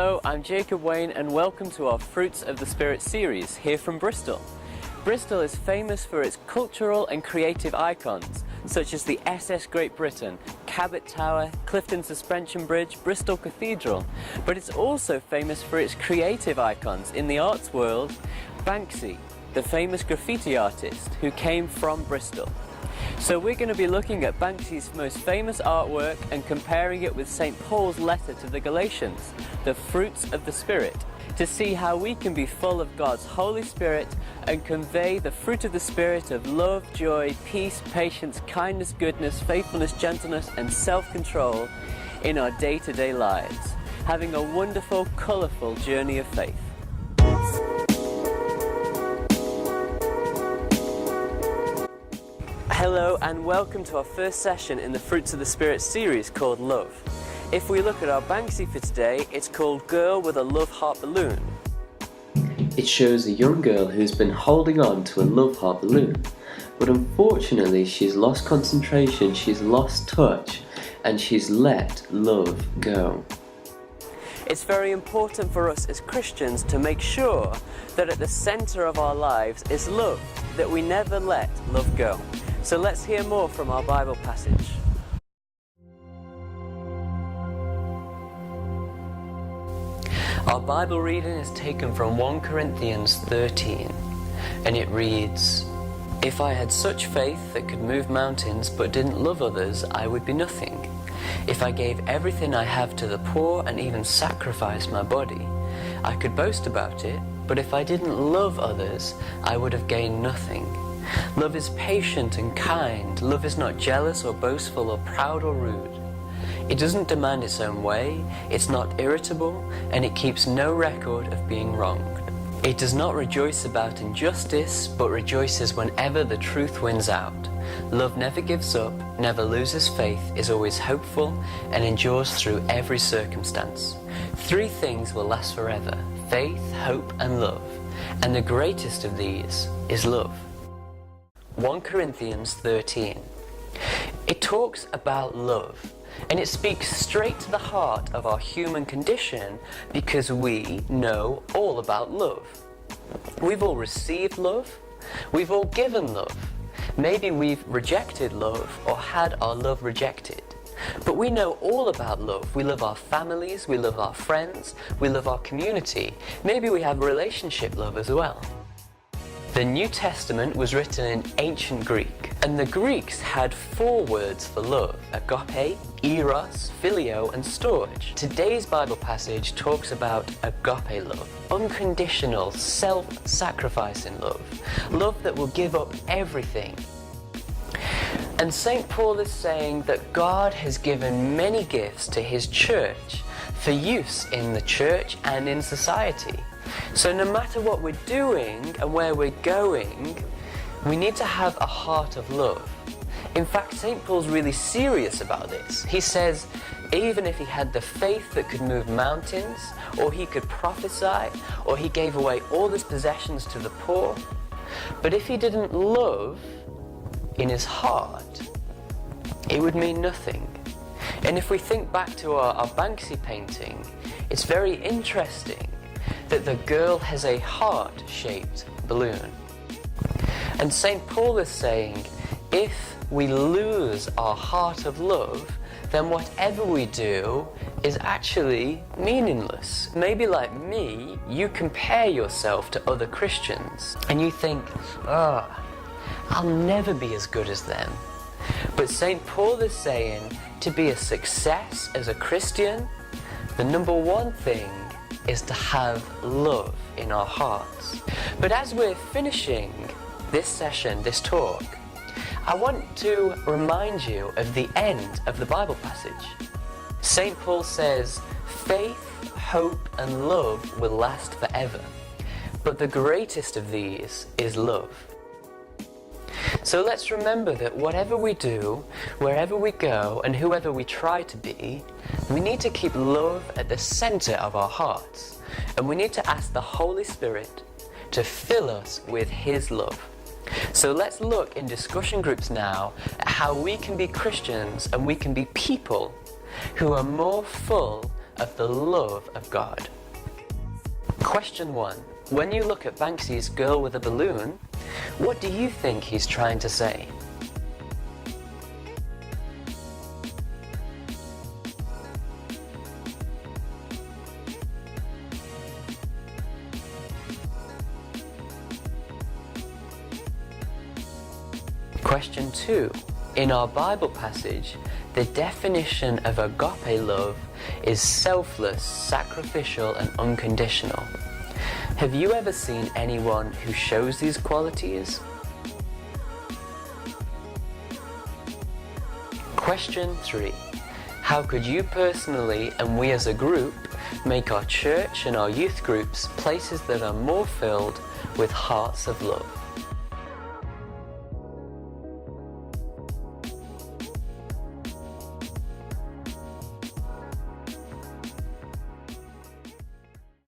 Hello, I'm Jacob Wayne and welcome to our Fruits of the Spirit series here from Bristol. Bristol is famous for its cultural and creative icons such as the SS Great Britain, Cabot Tower, Clifton Suspension Bridge, Bristol Cathedral, but it's also famous for its creative icons in the arts world, Banksy, the famous graffiti artist who came from Bristol. So we're going to be looking at Banksy's most famous artwork and comparing it with St. Paul's letter to the Galatians, the fruits of the Spirit, to see how we can be full of God's Holy Spirit and convey the fruit of the Spirit of love, joy, peace, patience, kindness, goodness, faithfulness, gentleness and self-control in our day-to-day lives, having a wonderful, colourful journey of faith. Hello and welcome to our first session in the Fruits of the Spirit series called Love. If we look at our Banksy for today, it's called Girl with a Love Heart Balloon. It shows a young girl who's been holding on to a love heart balloon, but unfortunately she's lost concentration, she's lost touch, and she's let love go. It's very important for us as Christians to make sure that at the centre of our lives is love, that we never let love go. So let's hear more from our Bible passage. Our Bible reading is taken from 1 Corinthians 13, and it reads, "If I had such faith that could move mountains but didn't love others, I would be nothing. If I gave everything I have to the poor and even sacrificed my body, I could boast about it, but if I didn't love others, I would have gained nothing. Love is patient and kind. Love is not jealous or boastful or proud or rude. It doesn't demand its own way, it's not irritable, and it keeps no record of being wronged. It does not rejoice about injustice, but rejoices whenever the truth wins out. Love never gives up, never loses faith, is always hopeful, and endures through every circumstance. 3 things will last forever: faith, hope, and love. And the greatest of these is love." 1 Corinthians 13. It talks about love, and it speaks straight to the heart of our human condition because we know all about love. We've all received love, we've all given love. Maybe we've rejected love or had our love rejected. But we know all about love. We love our families, we love our friends, we love our community. Maybe we have relationship love as well. The New Testament was written in ancient Greek, and the Greeks had 4 words for love: agape, eros, phileo, and storge. Today's Bible passage talks about agape love, unconditional, self-sacrificing love, love that will give up everything. And St. Paul is saying that God has given many gifts to his church for use in the church and in society. So no matter what we're doing and where we're going, we need to have a heart of love. In fact, St. Paul's really serious about this. He says, even if he had the faith that could move mountains, or he could prophesy, or he gave away all his possessions to the poor, but if he didn't love in his heart, it would mean nothing. And if we think back to our Banksy painting, it's very interesting that the girl has a heart-shaped balloon. And St. Paul is saying, if we lose our heart of love, then whatever we do is actually meaningless. Maybe like me, you compare yourself to other Christians, and you think, I'll never be as good as them. But St. Paul is saying, to be a success as a Christian, the number 1 thing is to have love in our hearts. But as we're finishing this session, this talk, I want to remind you of the end of the Bible passage. St. Paul says, faith, hope, and love will last forever, but the greatest of these is love. So let's remember that whatever we do, wherever we go, and whoever we try to be, we need to keep love at the center of our hearts. And we need to ask the Holy Spirit to fill us with His love. So let's look in discussion groups now at how we can be Christians and we can be people who are more full of the love of God. Question 1. When you look at Banksy's Girl with a Balloon, what do you think he's trying to say? Question 2. In our Bible passage, the definition of agape love is selfless, sacrificial, and unconditional. Have you ever seen anyone who shows these qualities? Question 3. How could you personally and we as a group make our church and our youth groups places that are more filled with hearts of love?